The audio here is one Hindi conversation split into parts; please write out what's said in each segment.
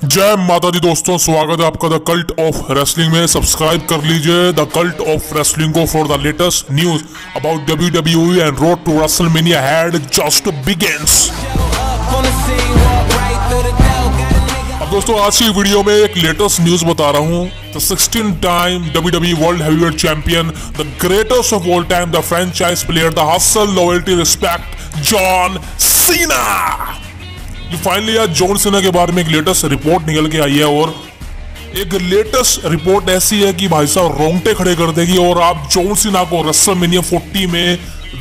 जय माता दी दोस्तों, स्वागत है आपका द कल्ट ऑफ रेसलिंग में। सब्सक्राइब कर लीजिए द कल्ट ऑफ रेसलिंग को for the latest news about WWE and road to WrestleMania had just begins. अब दोस्तों आज की वीडियो में एक लेटेस्ट न्यूज बता रहा हूँ। The 16 time WWE world heavyweight champion, the greatest of all time, the franchise player, the hustle, loyalty, respect, John Cena. Finally आज जॉन सीना के बारे में एक लेटेस्ट रिपोर्ट निकल के आई है और एक लेटेस्ट रिपोर्ट ऐसी है कि भाई साहब रोंगटे खड़े कर देगी। और आप जॉन सीना को रेसलमेनिया 40 में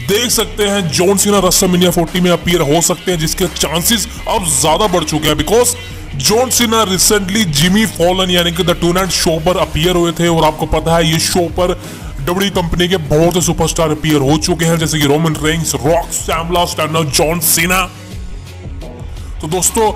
देख सकते हैं। जॉन सीना रेसलमेनिया 40 में अपीयर हो सकते हैं, जिसके चांसेस अब ज्यादा बढ़ चुके हैं because John Cena recently Jimmy Fallon यानी कि द टू नाइट शो पर अपीयर हुए थे। और आपको पता है ये शो पर WWE कंपनी के बहुत से सुपरस्टार अपीयर हो चुके हैं, जैसे कि Roman Reigns, rock, Sam last and now John Cena. तो दोस्तों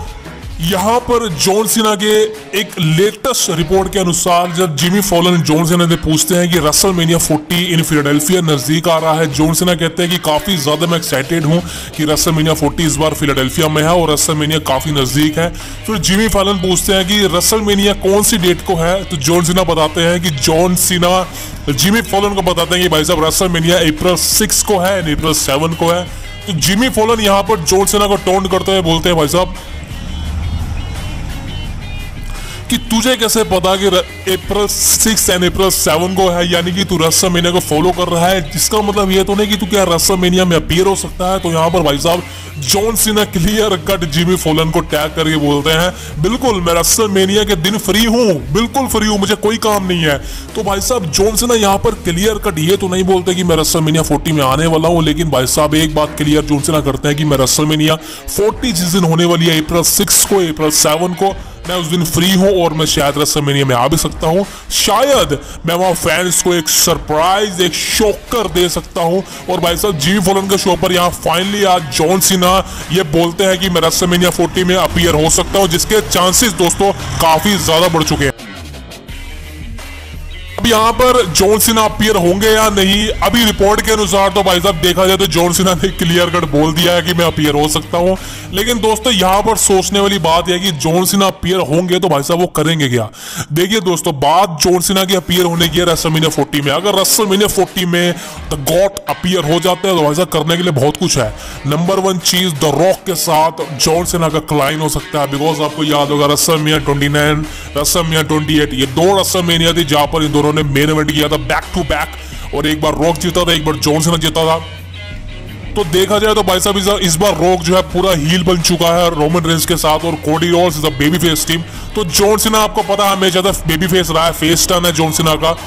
यहां पर जॉन सीना के एक लेटेस्ट रिपोर्ट के अनुसार जब जिमी फॉलन जॉन सीना से पूछते हैं कि रेसलमेनिया 40 इन फिलाडेल्फिया नजदीक आ रहा है, जॉन सीना कहते हैं कि काफी ज्यादा मैं एक्साइटेड हूं कि रेसलमेनिया 40 इस बार फिलाडेल्फिया में है और रेसलमेनिया काफी नजदीक है। फिर जिमी फॉलन पूछते हैं कि रेसलमेनिया कौन सी डेट को है, तो जॉन सीना बताते हैं कि जॉन सीना जिमी फॉलन को बताते हैं कि भाई साहब रेसलमेनिया अप्रैल 6 को है, अप्रैल 7 को है। तो जिमी फॉलन यहां पर जॉन सीना को टोंट करते हुए बोलते हैं भाई साहब कि तुझे कैसे पता कि अप्रैल 6 एंड अप्रैल 7 को है, यानी कि तू रेसलमेनिया को फॉलो कर रहा है, जिसका मतलब ये तो नहीं कि तू क्या रेसलमेनिया में अपीयर हो सकता है। तो यहाँ पर भाई साहब John Cena clear cut Jimmy Fallon को टैग करके बोलते हैं बिल्कुल मैं रेसलमेनिया के दिन फ्री हूँ, बिल्कुल फ्री हूँ, मुझे कोई काम नहीं है। तो भाई साहब जॉन सीना यहाँ पर क्लियर कट ये तो नहीं बोलते कि मैं रेसलमेनिया 40 में आने वाला हूँ, लेकिन भाई साहब एक बात क्लियर जॉन सीना करते हैं कि मैं रेसलमेनिया 40 जिस दिन होने वाली है अप्रैल 6 को, अप्रैल 7 को, मैं उस दिन फ्री हूं और मैं शायद रेसलमेनिया में आ भी सकता हूं। शायद मैं वहां फैंस को एक सरप्राइज, एक शॉकर दे सकता हूं। और भाई साहब जिमी फॉलन के शो पर यहां फाइनली आज जॉन सीना ये बोलते हैं कि मैं रेसलमेनिया 40 में अपीयर हो सकता हूं, जिसके चांसेस दोस्तों काफी ज्यादा बढ़ चुके हैं। अब यहाँ पर जॉन सीना अपीयर होंगे या नहीं, अभी रिपोर्ट के अनुसार तो भाई साहब देखा जाए तो जॉन सीना ने क्लियर कट बोल दिया है कि मैं अपीयर हो सकता हूँ। लेकिन दोस्तों यहाँ पर सोचने वाली बात यह है कि जॉन सीना अपीयर होंगे तो भाई साहब वो करेंगे क्या। देखिए दोस्तों बात जॉन सीना की अपीयर होने की है रेसलमेनिया 40 में। अगर रेसलमेनिया 40 में द गॉट अपीयर हो जाते हैं तो भाई साहब करने के लिए बहुत कुछ है। नंबर 1 चीज द रॉक के साथ जॉन सीना का क्लाइन हो सकता है, बिकॉज आपको याद होगा रेसलमेनिया 29, रेसलमेनिया 28, ये 2 रेसलमेनिया थी जहां पर इन दोनों ने मेन इवेंट किया था बैक टू बैक, और एक बार रॉक जीता था, एक बार जॉन सीना जीता था। तो देखा जाए तो भाई साहब इस बार रॉक जो है पूरा हील बन चुका है रोमन रेंस के साथ, और Cody Rhodes is a baby face team. तो जॉन सीना आपको पता है हमेशा बेबी फेस रहा है, फेस टर्न है जॉन सीना का।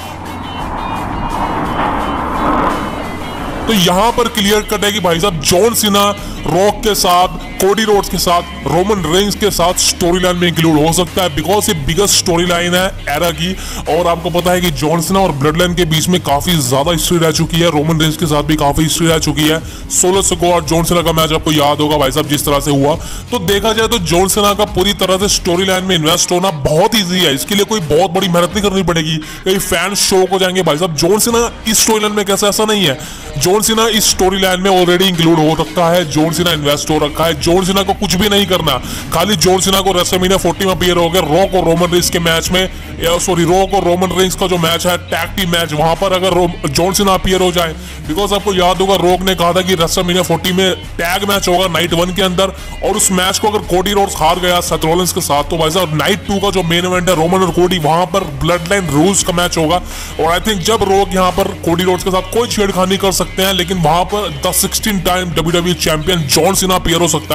तो यहां पर क्लियर कट है कि भाई साहब जॉन सीना रॉक के साथ, कोडी रोड्स के साथ, रोमन रेंस के साथ स्टोरी लाइन में इंक्लूड हो सकता है, बिकॉज ये बिगेस्ट स्टोरी लाइन है एरा की। और आपको पता है कि जॉन सीना और ब्लड लाइन के बीच में काफी ज्यादा हिस्ट्री रह चुकी है, रोमन रेंस के साथ भी काफी हिस्ट्री रह चुकी है। 16 को और जॉन सीना का मैच आपको याद होगा भाई साहब जिस तरह से हुआ। तो देखा जाए तो जॉन सीना का पूरी तरह से स्टोरी लाइन में इन्वेस्ट होना बहुत ईजी है, इसके लिए कोई बहुत बड़ी मेहनत नहीं करनी पड़ेगी। कई फैंस शो को जाएंगे भाई साहब जॉन सीना इस स्टोरी लाइन में कैसे, ऐसा नहीं है। जॉन सीना इस स्टोरी लाइन में ऑलरेडी इंक्लूड हो रखा है, जॉन सीना इन्वेस्ट हो रखा है। जॉन सीना को कुछ भी नहीं करना, खाली जॉन सीना को रेसलमेनिया 40 में अपीयर हो गया। रॉक और रोमन रेंस के मैच में, रॉक और रोमन रेंस का जो मैच है टैग टीम मैच, वहां पर अगर जॉन सीना अपीयर हो जाए, बिकॉज आपको याद होगा रॉक ने कहा था कि रेसलमेनिया 40 में टैग मैच होगा नाइट 1 के अंदर, और उस मैच को अगर कोडी रोड्स हार गया सेथ रॉलिंस के साथ, तो भाई साहब नाइट 2 का जो मेन इवेंट है रोमन और कोडी, वहां पर ब्लड लाइन रूल्स का मैच होगा। और आई थिंक जब रॉक यहां पर कोडी रोड्स के साथ कोई छेड़खानी कर सकते हैं, लेकिन वहां पर the 16 time WWE champion John Cena appear हो सकता है।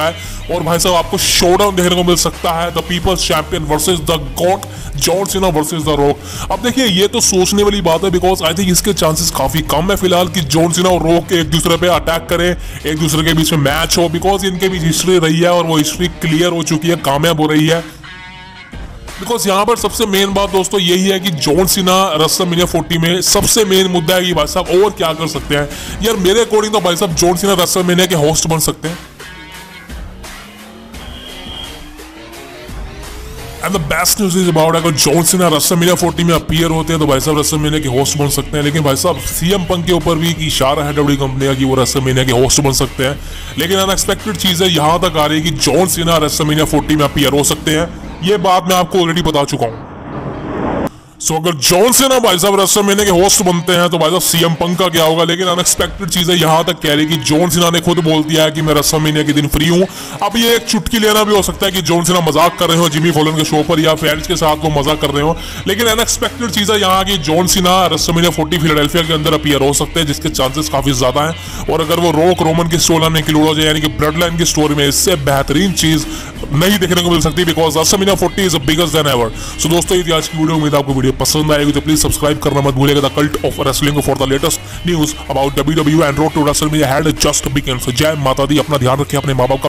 और भाई साहब आपको शोडाउन देखने को मिल सकता है, the people's champion versus the got, John Cena versus the rock. अब देखिए ये तो सोचने वाली बात है, बिकॉज आई थिंक इसके चांसेस काफी कम है फिलहाल कि जॉन सीना और रॉक एक दूसरे पे अटैक करे, एक दूसरे के बीच में मैच हो, बिकॉज इनके बीच हिस्ट्री रही है और वो हिस्ट्री क्लियर हो चुकी है, कामयाब हो रही है। बिकॉज यहाँ पर सबसे मेन बात दोस्तों यही है कि जॉन सीना रेसलमेनिया 40 में सबसे मेन मुद्दा है कि भाई साहब और क्या कर सकते हैं। यार मेरे अकॉर्डिंग तो भाई साहब जॉन सीना रेसलमेनिया के होस्ट बन सकते हैं। And the best news is about अगर जॉन सीना रेसलमेनिया 40 में अपीयर होते हैं तो भाई साहब रेसलमेनिया के होस्ट बन सकते हैं। लेकिन भाई साहब सीएम पंक के ऊपर भी एक इशारा है WWE कंपनी का कि वो रेसलमेनिया के होस्ट बन सकते हैं। लेकिन अनएक्सपेक्टेड चीज है यहाँ तक आ रही है कि जॉन सीना रेसलमेनिया 40 में अपीयर हो सकते हैं। ये बात मैं आपको ऑलरेडी बता चुका हूं। सो अगर जॉन सीना भाई साहब रेसलमेनिया के होस्ट बनते हैं तो भाई साहब सीएम पंक का क्या होगा। लेकिन अनएक्सपेक्टेड चीजें यहां तक कह रही कि जॉन सीना ने खुद बोल दिया है कि मैं रेसलमेनिया के दिन फ्री हूं। अब ये एक चुटकी लेना भी हो सकता है कि जॉन सीना मजाक कर रहे हो जिमी फॉलन के शो पर या फैंस के साथ वो मजाक कर रहे हो। लेकिन अनएक्सपेक्टेड चीजें यहाँ की जॉन सीना रेसलमेनिया 40 फिलाडेल्फिया के अंदर अपीयर हो सकते हैं, जिसके चांसेस काफी ज्यादा हैं। और अगर वो रॉक रोमन की स्टोरी लाइन में इंक्लूड हो जाए यानी कि ब्लड लाइन की स्टोरी में, इससे बेहतरीन चीज नहीं देखने को मिल सकती because WrestleMania 40 is biggest than ever. So दोस्तों ये आज की वीडियो, उम्मीद आपको वीडियो पसंद आएगी तो प्लीज सब्सक्राइब करना मत भूलिएगा the cult of wrestling for the latest news about WWE and road to WrestleMania had just begun. So जय माता दी, अपना ध्यान रखिए, अपने माँ बाप का